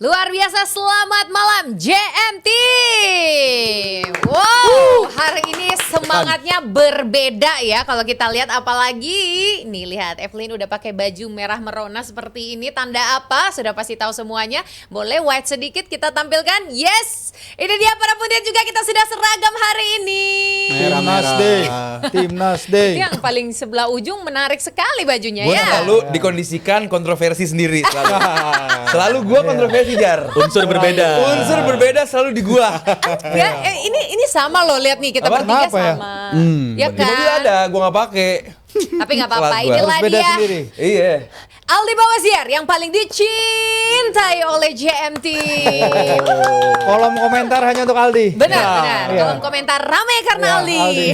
Luar biasa, selamat malam JMT. Wow, hari ini semangatnya berbeda ya kalau kita lihat, apalagi nih lihat Evelyn udah pakai baju merah merona seperti ini, tanda apa? Sudah pasti tahu semuanya. Boleh white sedikit kita tampilkan? Yes, ini dia para pundit juga kita sudah seragam hari ini. Timnas Day, Timnas Day. Itu yang paling sebelah ujung menarik sekali bajunya Gue ya. selalu dikondisikan kontroversi sendiri selalu. Selalu gue kontroversi Jar. Unsur berbeda. Unsur berbeda selalu di gua. Ya, ini sama loh, lihat nih kita Apa? bertiga Kenapa ya? sama. Ya Di mobil kan? ada, gue nggak pakai. Tapi nggak apa-apa, Telat gua. inilah Harus beda dia. sendiri. Iya. Aldi Bawazir yang paling dicintai oleh JMT. Kolom komentar hanya untuk Aldi. Benar, benar. Iya. Kolom komentar rame karena Iya, Aldi. Aldi.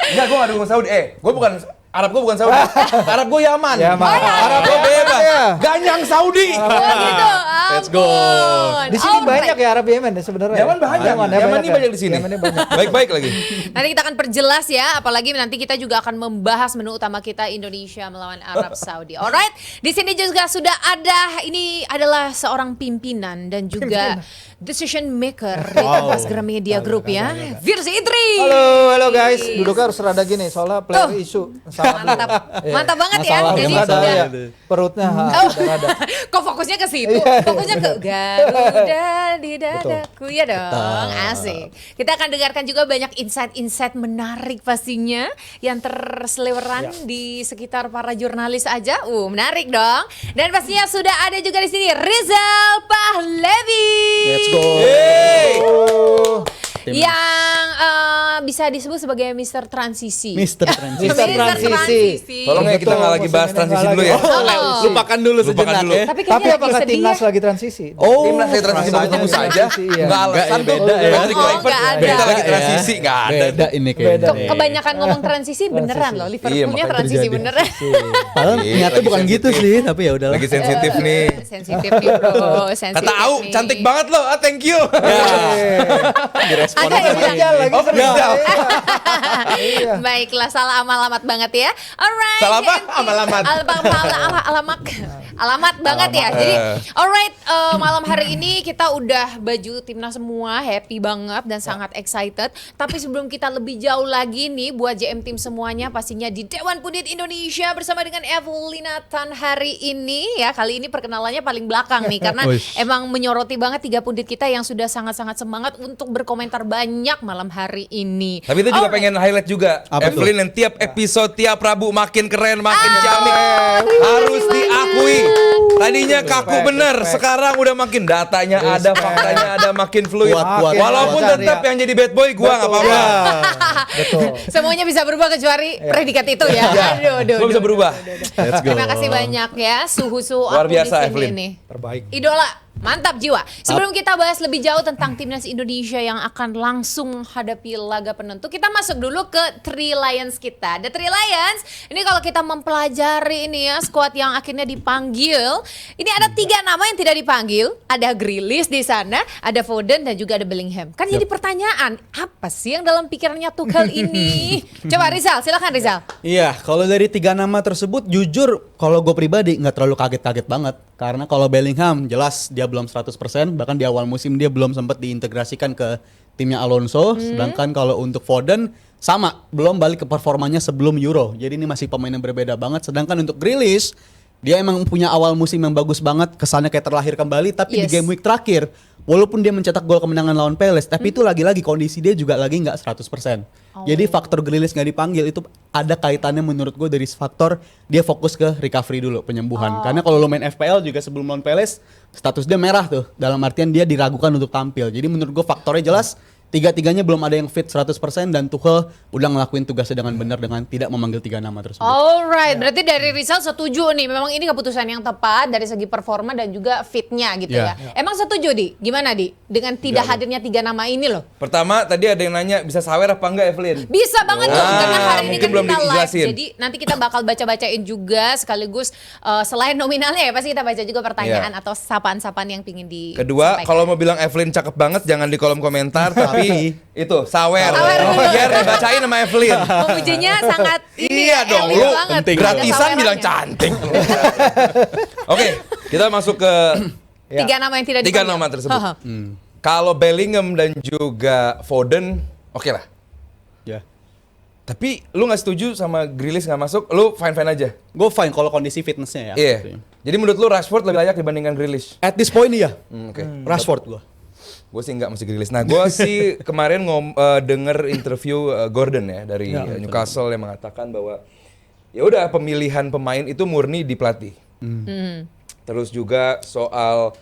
Enggak, gue nggak dukung Saudi. Gue bukan Arab, gue bukan Saudi. Arab gue Yaman. Yaman. Oh, iya. Arab gue bebas. Iya. Ganyang Saudi. Oh gitu. Let's go. Ampun. Di sini Alright. banyak ya Arab Yemen ya sebenarnya. Yaman banyak. Yaman Yaman ini banyak di sini. Yamannya banyak. Baik-baik lagi. Nanti kita akan perjelas ya, apalagi nanti kita juga akan membahas menu utama kita Indonesia melawan Arab Saudi. Alright, di sini juga sudah ada, ini adalah seorang pimpinan dan juga decision maker di Kompas Gramedia Group ya, Firzi Idri. Halo guys. Duduknya harus rada gini soalnya player Tuh. isu. Mantap, mantap banget ya. Masalah Jadi rada sudah. ya. Perutnya Oh. rada. Kok fokusnya ke situ? Iya. Fokusnya ke Garuda di dadaku ya dong. Asik. Kita akan dengarkan juga banyak insight-insight menarik pastinya yang terseleweran di sekitar para jurnalis aja. Menarik dong. Dan pastinya sudah ada juga di sini Rizal Pahlevi. Let's go. Hey. Yang bisa disebut sebagai Mr. Transisi. Mister Transisi. Mister Transisi. Tolong ya kita nggak lagi bahas transisi dulu ya. Oh. Lupakan dulu Lupakan sejenak dulu. ya. Tapi Tapi kayaknya lagi apakah sedih timnas ya. lagi transisi? Oh, Timnas lagi transisi bagus-bagus rasanya aja. transisi, iya. Nggak alasan Enggak, tuh. beda ya. Patrick Oh, Kluivert nggak ada. kita lagi Ya. transisi nggak ada. Beda ini Beda. kayaknya. Kebanyakan ngomong transisi beneran loh. Liverpoolnya makanya transisi terjadi. beneran. Padahal Iya, niatnya lagi bukan gitu sensitif. sih, tapi ya udahlah. Lagi sensitif nih. Sensitif nih bro, sensitif Kata Au, nih. cantik banget lo. Thank you. Direspon Ada yang bilang. Rizal lagi Oh, Rizal. Iya. Baiklah, salah alamat banget ya. Alright. Salah apa? JMT. Alamat. Alamat banget ya. Jadi, alright, malam hari ini kita udah baju timnas semua, happy banget dan sangat excited. Tapi sebelum kita lebih jauh lagi nih, buat JM Team semuanya, pastinya di Dewan Pundit Indonesia bersama dengan Evelina Tan hari ini ya. Kali ini perkenalannya paling belakang nih, karena Wish. emang menyoroti banget 3 pundit kita yang sudah sangat-sangat semangat untuk berkomentar banyak malam hari ini. Tapi itu juga Alright. pengen highlight juga. Apa tuh? Evelyn yang tiap episode, tiap Rabu makin keren, makin ciamik. Harus diakui. Tadinya kaku bener, sekarang udah makin datanya ada, faktanya ada, makin fluid. Kuat. Walaupun Kuat. tetap yang jadi bad boy gua nggak apa-apa. Betul. Semuanya bisa berubah kecuali predikat itu ya. Aduh. Gua bisa berubah. Let's go. Terima kasih banyak ya suhu-suhu Luar aku di biasa, sini Evelyn. nih. Terbaik. Idola, mantap jiwa. Sebelum kita bahas lebih jauh tentang timnas Indonesia yang akan langsung hadapi laga penentu, kita masuk dulu ke Three Lions kita. The Three Lions, ini kalau kita mempelajari ini ya skuad yang akhirnya dipanggil, ini ada 3 nama yang tidak dipanggil. Ada Grealish di sana, ada Foden dan juga ada Bellingham. Kan jadi pertanyaan, apa sih yang dalam pikirannya Tuchel ini? Coba Rizal, silakan Rizal. Iya, kalau dari 3 nama tersebut, jujur kalau gue pribadi nggak terlalu kaget-kaget banget. Karena kalau Bellingham jelas dia belum 100%, bahkan di awal musim dia belum sempat diintegrasikan ke timnya Alonso. Sedangkan kalau untuk Foden sama, belum balik ke performanya sebelum Euro. Jadi ini masih pemain yang berbeda banget. Sedangkan untuk Grealish, dia emang punya awal musim yang bagus banget, kesannya kayak terlahir kembali. Tapi di Yes. game week terakhir, walaupun dia mencetak gol kemenangan lawan Palace, tapi itu lagi-lagi kondisi dia juga lagi nggak 100%. Jadi faktor Grealish nggak dipanggil itu ada kaitannya menurut gue dari faktor dia fokus ke recovery dulu, penyembuhan. Karena kalau lo main FPL juga sebelum lawan Palace, status dia merah tuh. Dalam artian dia diragukan untuk tampil. Jadi menurut gue faktornya jelas. Tiga-tiganya belum ada yang fit 100% dan Tuchel udah ngelakuin tugasnya dengan benar dengan tidak memanggil 3 nama tersebut. Alright, berarti dari Rizal setuju nih, memang ini keputusan yang tepat dari segi performa dan juga fitnya gitu Iya. ya. Emang setuju Di? Gimana Di? Dengan tidak hadirnya 3 nama ini loh. Pertama tadi ada yang nanya bisa sawer apa enggak Evelyn? Bisa banget dong, karena hari ini mungkin kan belum kita live. dijelasin. Jadi nanti kita bakal baca-bacain juga sekaligus selain nominalnya ya pasti kita baca juga pertanyaan atau sapaan-sapaan yang pingin di. Kedua, kalau mau bilang Evelyn cakep banget jangan di kolom komentar, tapi itu sawer. Sawer dulu. Biar dibacain sama Evelyn. memujinya sangat ini Iya ya, dong, elit lu banget. gratisan Ada bilang sawerannya. cantik. Oke, kita masuk ke Ya. 3 nama yang tidak Tiga dipanggil. nama tersebut. Haha. Kalau Bellingham dan juga Foden, oke lah. Ya. Tapi lu nggak setuju sama Grealish nggak masuk, lu fine-fine aja. Gue fine kalau kondisi fitnessnya ya. Iya. Jadi menurut lu Rashford lebih layak dibandingkan Grealish? At this point iya. Oke. Rashford gue. Gue sih nggak masih Grealish. Nah, gue sih kemarin denger interview Gordon ya dari Newcastle yang mengatakan bahwa ya udah pemilihan pemain itu murni di pelatih. Terus juga soal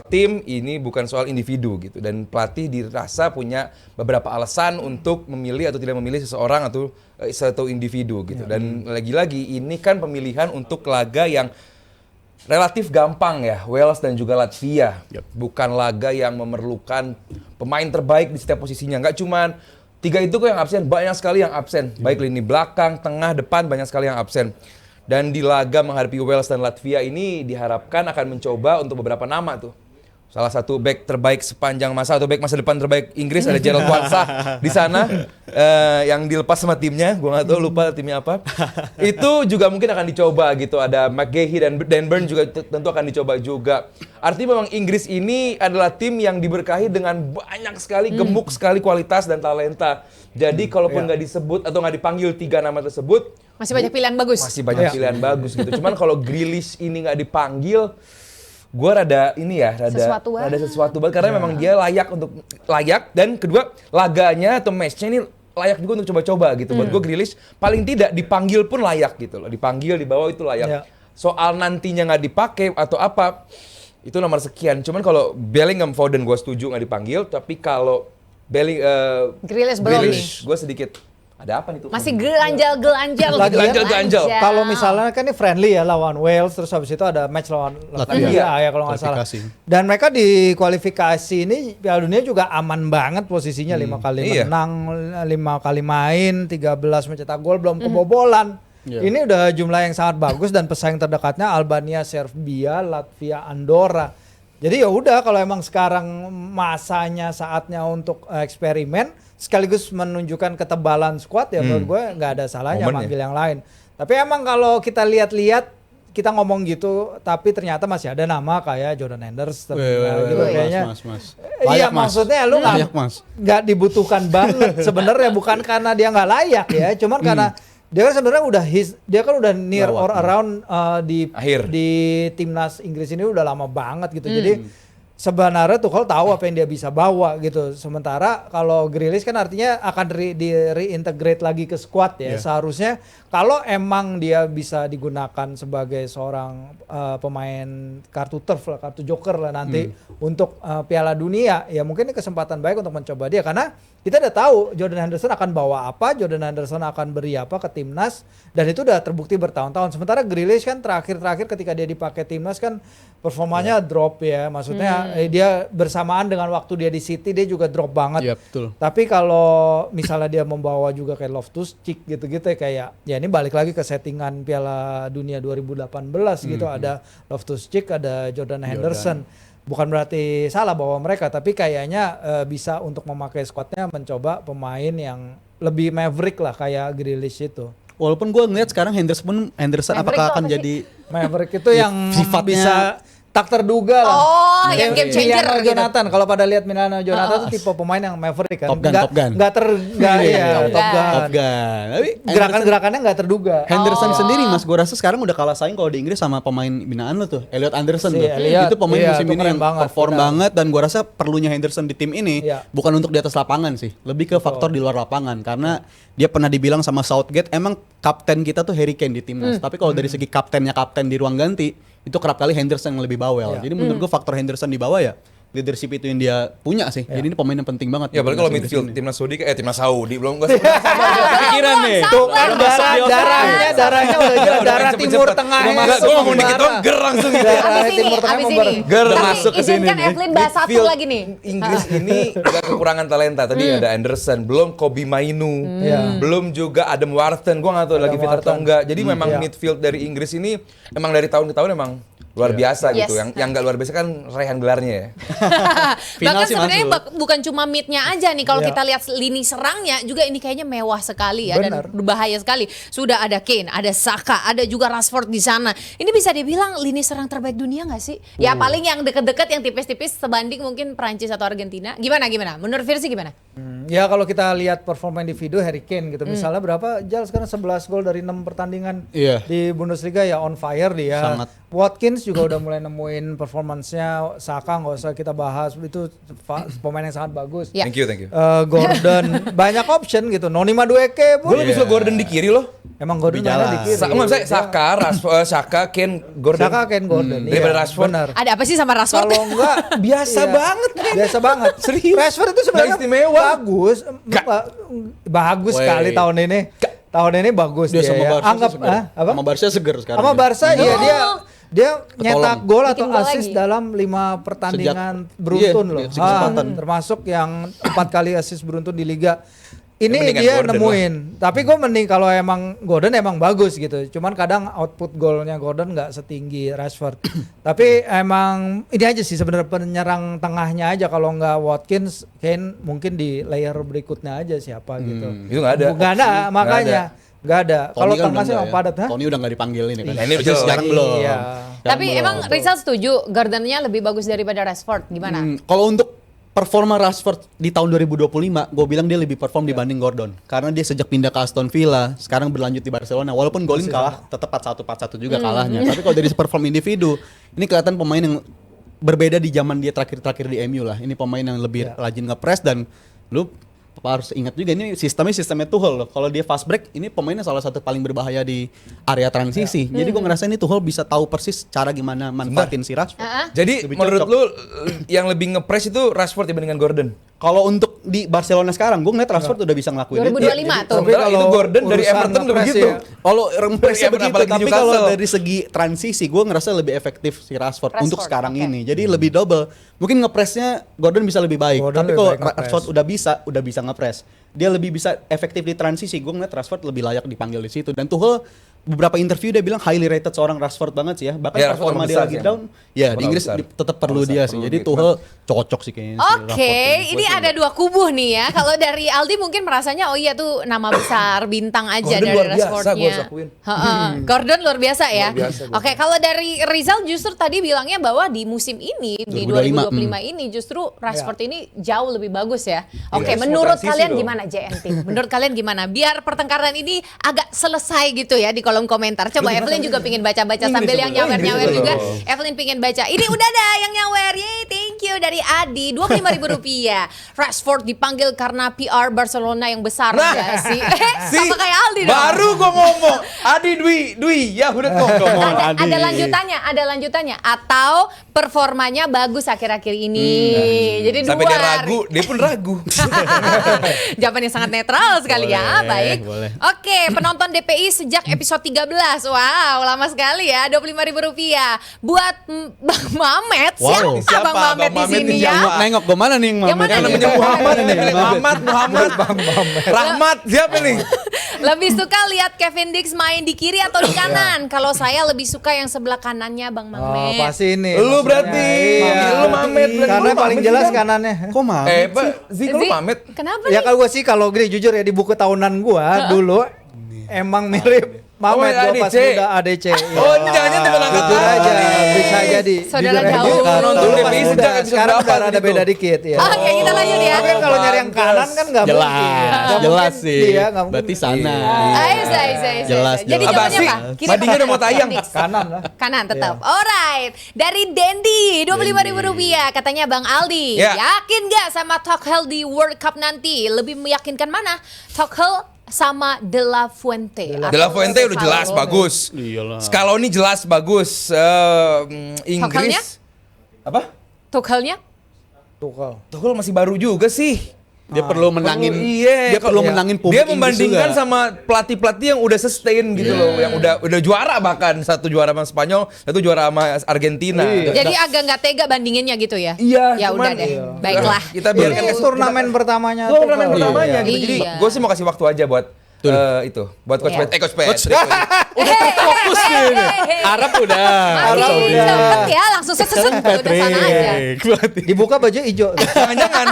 tim, ini bukan soal individu gitu. Dan pelatih dirasa punya beberapa alasan untuk memilih atau tidak memilih seseorang atau satu individu gitu. Dan lagi-lagi ini kan pemilihan untuk laga yang relatif gampang ya, Wales dan juga Latvia. Bukan laga yang memerlukan pemain terbaik di setiap posisinya. Nggak cuman 3 itu kok yang absen, banyak sekali yang absen. Baik lini belakang, tengah, depan, banyak sekali yang absen. Dan di laga menghadapi Wales dan Latvia ini diharapkan akan mencoba untuk beberapa nama tuh. Salah satu back terbaik sepanjang masa atau back masa depan terbaik Inggris ada Gerald Kwanzaa di sana yang dilepas sama timnya, gua nggak tahu lupa timnya apa. Itu juga mungkin akan dicoba gitu. Ada McGahey dan Dan Burn juga tentu akan dicoba juga. Artinya memang Inggris ini adalah tim yang diberkahi dengan banyak sekali gemuk sekali kualitas dan talenta. Jadi kalaupun nggak disebut atau nggak dipanggil 3 nama tersebut, Masih banyak pilihan bagus. masih banyak pilihan bagus gitu. Cuman kalau Grealish ini nggak dipanggil, gue rada sesuatu banget karena memang dia layak dan kedua laganya atau matchnya ini layak juga untuk coba-coba gitu. Buat gue Grealish paling tidak dipanggil pun layak gitu loh. Dipanggil di bawah itu layak. Soal nantinya nggak dipakai atau apa itu nomor sekian. Cuman kalau Bellingham, Foden gue setuju nggak dipanggil. Tapi kalau Grealish belum nih. gue sedikit ada apa nih tuh? Masih gelanjal. Ganjal. Kalau misalnya kan ini friendly ya lawan Wales, terus habis itu ada match lawan Latvia ya kalau nggak salah. Dan mereka di kualifikasi ini Piala Dunia juga aman banget posisinya 5 kali menang, 5 kali main, 13 mencetak gol, belum kebobolan. Ini udah jumlah yang sangat bagus dan pesaing terdekatnya Albania, Serbia, Latvia, Andorra. Jadi ya udah kalau emang sekarang masanya saatnya untuk eksperimen sekaligus menunjukkan ketebalan squad ya menurut gue nggak ada salahnya manggil yang lain. Tapi emang kalau kita lihat-lihat kita ngomong gitu tapi ternyata masih ada nama kayak Jordan Henderson gitu kayaknya. Iya maksudnya lu nggak dibutuhkan banget sebenarnya bukan karena dia nggak layak ya, cuman karena dia kan sebenarnya udah near or around di timnas Inggris ini udah lama banget gitu. Jadi sebenarnya tuh kalau tahu apa yang dia bisa bawa gitu. Sementara kalau Grealish kan artinya akan reintegrate lagi ke squad ya. Seharusnya kalau emang dia bisa digunakan sebagai seorang pemain kartu turf lah, kartu joker lah nanti untuk Piala Dunia, ya mungkin ini kesempatan baik untuk mencoba dia karena kita udah tahu Jordan Henderson akan bawa apa, Jordan Henderson akan beri apa ke timnas dan itu udah terbukti bertahun-tahun. Sementara Grealish kan terakhir ketika dia dipakai timnas kan performanya drop ya. Maksudnya dia bersamaan dengan waktu dia di City dia juga drop banget. Iya, betul. Tapi kalau misalnya dia membawa juga kayak Loftus-Cheek gitu-gitu ya kayak ya ini balik lagi ke settingan Piala Dunia 2018 gitu. Ada Loftus-Cheek, ada Jordan Henderson. Bukan berarti salah bawa mereka, tapi kayaknya bisa untuk memakai squadnya mencoba pemain yang lebih maverick lah kayak Grealish itu. Walaupun gue ngeliat sekarang Henderson apakah akan jadi Maverick itu yang sifatnya bisa tak terduga lah. Oh, yang game changer Milano gitu. Jonathan, kalau pada lihat Milano Jonathan itu tipe pemain yang maverick kan. Top Gun. Top Gun. Tapi Gerakan-gerakannya nggak terduga. Henderson sendiri mas, gue rasa sekarang udah kalah saing kalau di Inggris sama pemain binaan lo tuh, Elliot Anderson Si tuh. Elliot, Itu pemain musim itu ini keren yang banget, perform benar. banget dan gue rasa perlunya Henderson di tim ini bukan untuk di atas lapangan sih, lebih ke faktor di luar lapangan karena dia pernah dibilang sama Southgate emang kapten kita tuh Harry Kane di timnas. Tapi kalau dari segi kapten di ruang ganti itu kerap kali Henderson yang lebih bawel. Jadi menurut gue faktor Henderson di bawah ya leadership itu yang dia punya sih. Jadi ini pemain yang penting banget. Ya apalagi kalau midfield timnas Saudi belum gue pikiran nih. Tuh kan darahnya udah jelas darah timur tengahnya. Gue ngomong dikit dong ger langsung gitu. Abis ini. Ger masuk ke sini Izinkan nih. Evelyn bahas satu Midfield lagi nih. Inggris ini gak kekurangan talenta. Tadi ada Anderson, belum Kobe Mainu, belum juga Adam Wharton. Gue gak tahu lagi fit atau enggak. Jadi memang midfield dari Inggris ini emang dari tahun ke tahun emang luar biasa Yes. gitu. Yang nggak luar biasa kan raihan gelarnya ya. Final Bahkan sih sebenarnya masuk. bukan cuma mid-nya aja nih, kalau Iya. kita lihat lini serangnya juga ini kayaknya mewah sekali ya Benar. dan berbahaya sekali. Sudah ada Kane, ada Saka, ada juga Rashford di sana. Ini bisa dibilang lini serang terbaik dunia nggak sih? Ya paling yang deket-deket, yang tipis-tipis sebanding mungkin Prancis atau Argentina. Gimana? Menurut Virsi gimana? Ya kalau kita lihat performa individu Harry Kane gitu, misalnya berapa Jal sekarang 11 gol dari 6 pertandingan Iya. di Bundesliga, ya on fire dia. Sangat. Watkins juga udah mulai nemuin performance-nya. Saka nggak usah kita bahas, itu pemain yang sangat bagus. Ya. Thank you. Gordon banyak option gitu. Noni Madueke Gue lebih suka Gordon di kiri loh. emang Gordon Lebih mainnya di jalan. kiri. Nggak, saya Saka, Kane, Gordon. Saka Kane Gordon. Daripada Rashford. Benar. Ada apa sih sama Rashford? Kalau enggak Biasa iya. banget. Biasa banget. Serius? Rashford itu sebenarnya Nggak istimewa. bagus. Bagus Woi. sekali tahun ini. Tahun ini bagus Dia dia, sama ya. Barca Anggap seger. apa? Sama Barca seger sekarang. Sama dia. Barca iya dia nyetak gol atau Bikin gol assist lagi. dalam 5 pertandingan Sejak- beruntun iya, loh. kesempatan. Termasuk yang 4 kali assist beruntun di liga. Ini Mendingan dia Gordon nemuin. Tapi gue mending kalau emang Gordon emang bagus gitu. Cuman kadang output golnya Gordon nggak setinggi Rashford. Tapi emang ini aja sih sebenarnya penyerang tengahnya aja, kalau nggak Watkins, Kane mungkin di layer berikutnya aja siapa gitu. Itu nggak ada. Nggak ada makanya. Nggak ada. Kalau Tony kan tengah udah sih nggak emang ya. padat, ha? Tony udah nggak dipanggil ini kan. Nah, ini Tapi betul. sekarang belum. Iya. Sekarang Tapi belum. emang Rizal setuju Gordonnya lebih bagus daripada Rashford. Gimana? Kalau untuk performa Rashford di tahun 2025, gue bilang dia lebih perform dibanding Gordon. Karena dia sejak pindah ke Aston Villa, sekarang berlanjut di Barcelona. Walaupun golin kalah, tetap 4-1 juga kalahnya. Tapi kalau dari perform individu, ini kelihatan pemain yang berbeda di zaman dia terakhir-terakhir di MU lah. Ini pemain yang lebih rajin nge-press dan lu harus ingat juga ini sistemnya Tuchel loh. Kalau dia fast break, ini pemainnya salah satu paling berbahaya di area transisi. Jadi gue ngerasa ini Tuchel bisa tahu persis cara gimana manfaatin si Rashford. Jadi Lebih menurut cocok. lu yang lebih ngepres itu Rashford dibandingkan Gordon? Kalau untuk di Barcelona sekarang, gue ngeliat Rashford udah bisa ngelakuin 2025 tuh. Tapi Sementara kalau itu Gordon dari urusan Everton udah ngepres begitu. ya. Kalau rempresnya Apalagi begitu, di tapi Newcastle. kalau dari segi transisi, gue ngerasa lebih efektif si Rashford untuk sekarang oke. ini. Jadi lebih double. Mungkin ngepresnya Gordon bisa lebih baik, Gordon tapi lebih kalau baik ngepres. Rashford udah bisa ngepres. Dia lebih bisa efektif di transisi. Gue ngeliat Rashford lebih layak dipanggil di situ. Dan Tuchel beberapa interview dia bilang highly rated seorang Rashford banget sih ya. Bahkan Ya, Rashford performa orang dia besar lagi sih. down, ya di Orang Inggris besar. tetap perlu Orang dia besar, sih. perlu Jadi gitu. Tuchel cocok sih kayaknya. si Oke, Rashford ini ada dua kubu nih ya. Kalau dari Aldi mungkin merasanya oh iya tuh nama besar bintang aja Gordon dari luar biasa, Rashfordnya. gua harus akuin. Gordon luar biasa ya. Luar biasa, Gordon. Oke, kalau dari Rizal justru tadi bilangnya bahwa di musim ini di 2025, 2025 ini justru Rashford ini jauh lebih bagus ya. Oke, Iya, menurut transisi kalian dong. gimana JNT? Menurut kalian gimana? Biar pertengkaran ini agak selesai gitu ya di kolom komentar. Coba Evelyn juga pingin baca-baca sambil yang nyawer-nyawer Inggris juga. dulu. Evelyn pingin baca. Ini udah ada yang nyawer. Yeay, thank you dari Adi. Rp25.000. Rashford dipanggil karena PR Barcelona yang besar ya sih. Sama kayak Aldi dong. Baru gua ngomong. Adi Dwi, ya udah kok. Ada lanjutannya atau performanya bagus akhir-akhir ini. Jadi Sampai dua. dia ragu, dia pun ragu. Jawabannya sangat netral sekali ya. Boleh, Baik. boleh. Oke, penonton DPI sejak episode 13. Wow, lama sekali ya. Rp25.000 buat Bang Mamet. Wow. Siapa Bang Mamet di Bang Mamet sini ini ya? Nengok gue mana nih yang Yang mana Yang nih? namanya Muhammad Yang ini. mana? Muhammad. Rahmat, siapa nih? Lebih suka lihat Kevin Dix main di kiri atau di kanan? Kalau saya lebih suka yang sebelah kanannya Bang Oh, Mamet. pasti ini. Lu maksudnya. berarti. Iya. Lu Mamet berarti. Karena Lu paling Mamet jelas kan? kanannya. Kok mah? Pak, Ziko lu Zi, Mamet. Kenapa Ya nih? kalau gue sih, kalau gini jujur ya, di buku tahunan gua dulu emang mirip Mamet Oh, gua pas ADC. muda ADC. Oh, ini jangan-jangan teman angkatan Jujur aja, nih. bisa jadi. Saudara Jujur aja. jauh. Nonton Dulu pas DPI muda, sejak episode sekarang berapa udah ada gitu? beda dikit ya. Oke, kita lanjut ya. Tapi kan kalau nyari yang kanan kan nggak Jelas, mungkin. Nggak jelas mungkin sih. Dia nggak mungkin. Berarti sana. Ayo, saya. Jelas, Jadi jelas. jawabannya Abasi, apa? Kiri madingnya atau udah mau kanan? tayang. Dix. Kanan lah. Kanan tetap. Alright. Dari Dendi, Rp25.000 katanya Bang Aldi. Ya. Yakin gak sama Tuchel di World Cup nanti? Lebih meyakinkan mana? Tuchel sama De La Fuente. De La Fuente udah jelas Scaloni. bagus. Iyalah. Scaloni jelas bagus. Tuchelnya? Inggris. Apa? Tuchelnya? Tuchel. Tuchel masih baru juga sih. Dia perlu menangin. Iya, Dia perlu iya. menangin publik Dia Inggris membandingkan juga. sama pelatih-pelatih yang udah sustain gitu loh, yang udah juara, bahkan satu juara sama Spanyol, satu juara sama Argentina. Jadi agak nggak tega bandinginnya gitu ya? Iya, Ya cuman- udah deh. iya. Baiklah. Kita biarkan Ini turnamen pertamanya. turnamen Tuchel. pertamanya Iya. gitu. Jadi Iya. gue sih mau kasih waktu aja buat Itu buat coach Iya. Pet. Coach Pet. Udah fokus nih. Arab udah. Makin cepet ya, langsung seset udah sana aja. Dibuka baju hijau. Jangan-jangan.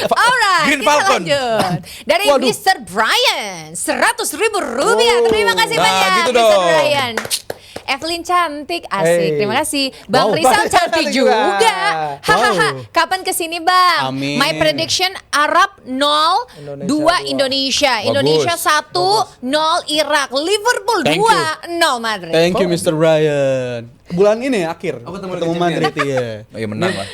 Alright, Green kita Falcon. lanjut. Dari Waduh. Mr. Brian, 100.000 rupiah. Terima kasih Nah, banyak, gitu Mr. dong. Brian. Evelyn cantik, asik. Hey. Terima kasih. Bang Wow. Rizal cantik Cantik juga. juga. Hahaha. Kapan kesini Bang? Amin. My prediction Arab 0, Indonesia 2 Indonesia. Bagus. Indonesia 1, 0 Irak. Liverpool Thank 2, 0 Madrid. Thank you Mr. Brian. Bulan ini akhir. Oh, ketemu ketemu Liga Madrid ya. Oh iya menang lah.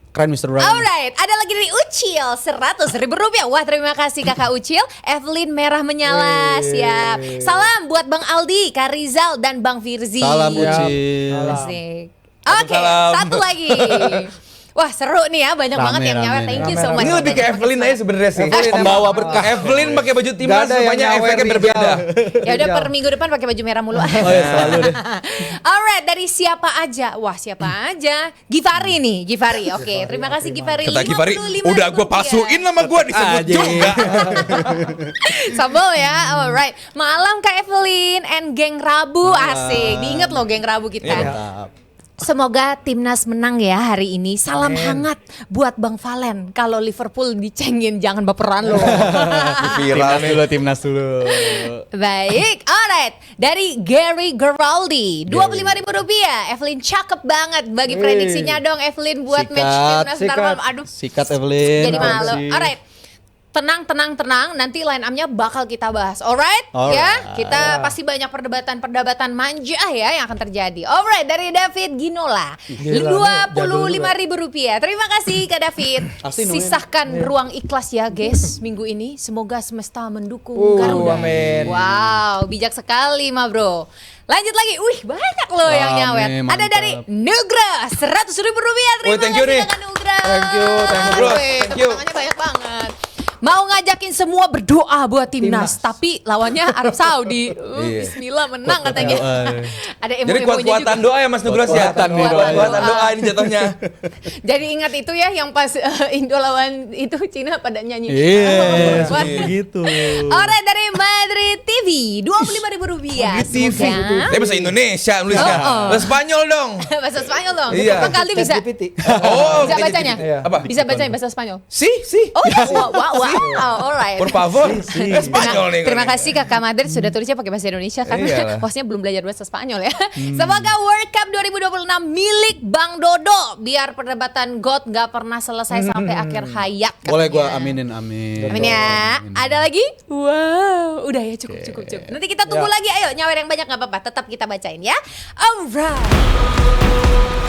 Keren Mr. Brian. Alright, ada lagi dari Ucil 100.000 rupiah. Wah, terima kasih kakak Ucil. Evelyn merah menyala, siap. Salam buat Bang Aldi, Kak Rizal dan Bang Firzi. Salam Siap. Ucil. Asik. Oke, Salam. satu lagi. Wah, seru nih ya, banyak Rame, banget yang nyawer. rame, Thank you rame, so much. Ini lebih ke Evelyn aja sebenarnya sih. Pembawa berkah. Evelyn pakai baju timnas Nggak ada yang semuanya nyawer efeknya Rizal. berbeda. Ya udah per minggu depan pakai baju merah mulu. Oh ya selalu deh. Alright, dari siapa aja? Wah, siapa aja? Givari nih, Givari. Oke, terima kasih Givari. Kata Givari, 55.000 udah gue palsuin nama gue disebut Aja. juga. Sambal ya, alright. Malam Kak Evelyn and geng Rabu, asik. Diingat loh geng Rabu kita. Iya. Mantap. Semoga timnas menang ya hari ini. Salam hangat buat Bang Valen. Kalau Liverpool dicengin jangan baperan loh. Viral nih. Timnas dulu. Baik, alright. Dari Gary Geraldi, 25.000 rupiah. Evelyn cakep banget. Bagi Wih. prediksinya dong Evelyn buat match timnas ntar sikat. malam. Aduh, Sikat Evelyn. jadi malu. Makasih. Alright. Tenang. Nanti line up-nya bakal kita bahas. Alright? Alright. Ya, kita pasti banyak perdebatan manja ya yang akan terjadi. Alright, dari David Ginola, Gila, nih, 25.000 rupiah. Terima kasih Kak David. Pasti nuin. Sisahkan ruang ikhlas ya guys minggu ini. Semoga semesta mendukung Garuda. amin. Wow, bijak sekali ma bro. Lanjut lagi, wih banyak loh yang Rame, nyawer. Ada mantap. dari Nugra, 100.000 rupiah. Terima Wih, thank you kasih nih. Kakak Nugra. Thank you, bro. Wih, Thank you. tepuk tangannya banyak banget. Mau ngajakin semua berdoa buat timnas, tapi lawannya Arab Saudi. Iya. Bismillah menang katanya. Ada Jadi emo-emonya kuat-kuatan juga. doa ya Mas Nugros ya. Kuat-kuatan nih, Kuat-kuatan doa. doa ini jatuhnya. Jadi ingat itu ya yang pas Indo lawan itu Cina pada nyanyi. Iya, Kuat. gitu. Alright, dari Madrid TV, 25.000 rupiah. Madrid TV. Semoga- Dia bahasa Indonesia nulisnya. Oh. Bahasa Spanyol dong. Bahasa Spanyol dong. Iya. Bang Kaldi bisa. ChatGPT. Oh, Bisa kayak bacanya? gitu. Iya. Apa? Bisa bacanya bahasa Spanyol. Si. Oh, wow, alright. Por favor. Spanyol nih. Terima kasih Kakak Madrid sudah tulisnya pakai bahasa Indonesia karena Iyalah. hostnya belum belajar bahasa Spanyol ya. Semoga World Cup 2026 milik Bang Dodo biar perdebatan GOAT nggak pernah selesai sampai akhir hayat. Boleh gua katanya. aminin, amin. Amin ya. Ada lagi? Wow, udah ya cukup. Nanti kita tunggu lagi. Ayo nyawer yang banyak nggak apa-apa. Tetap kita bacain ya. Alright.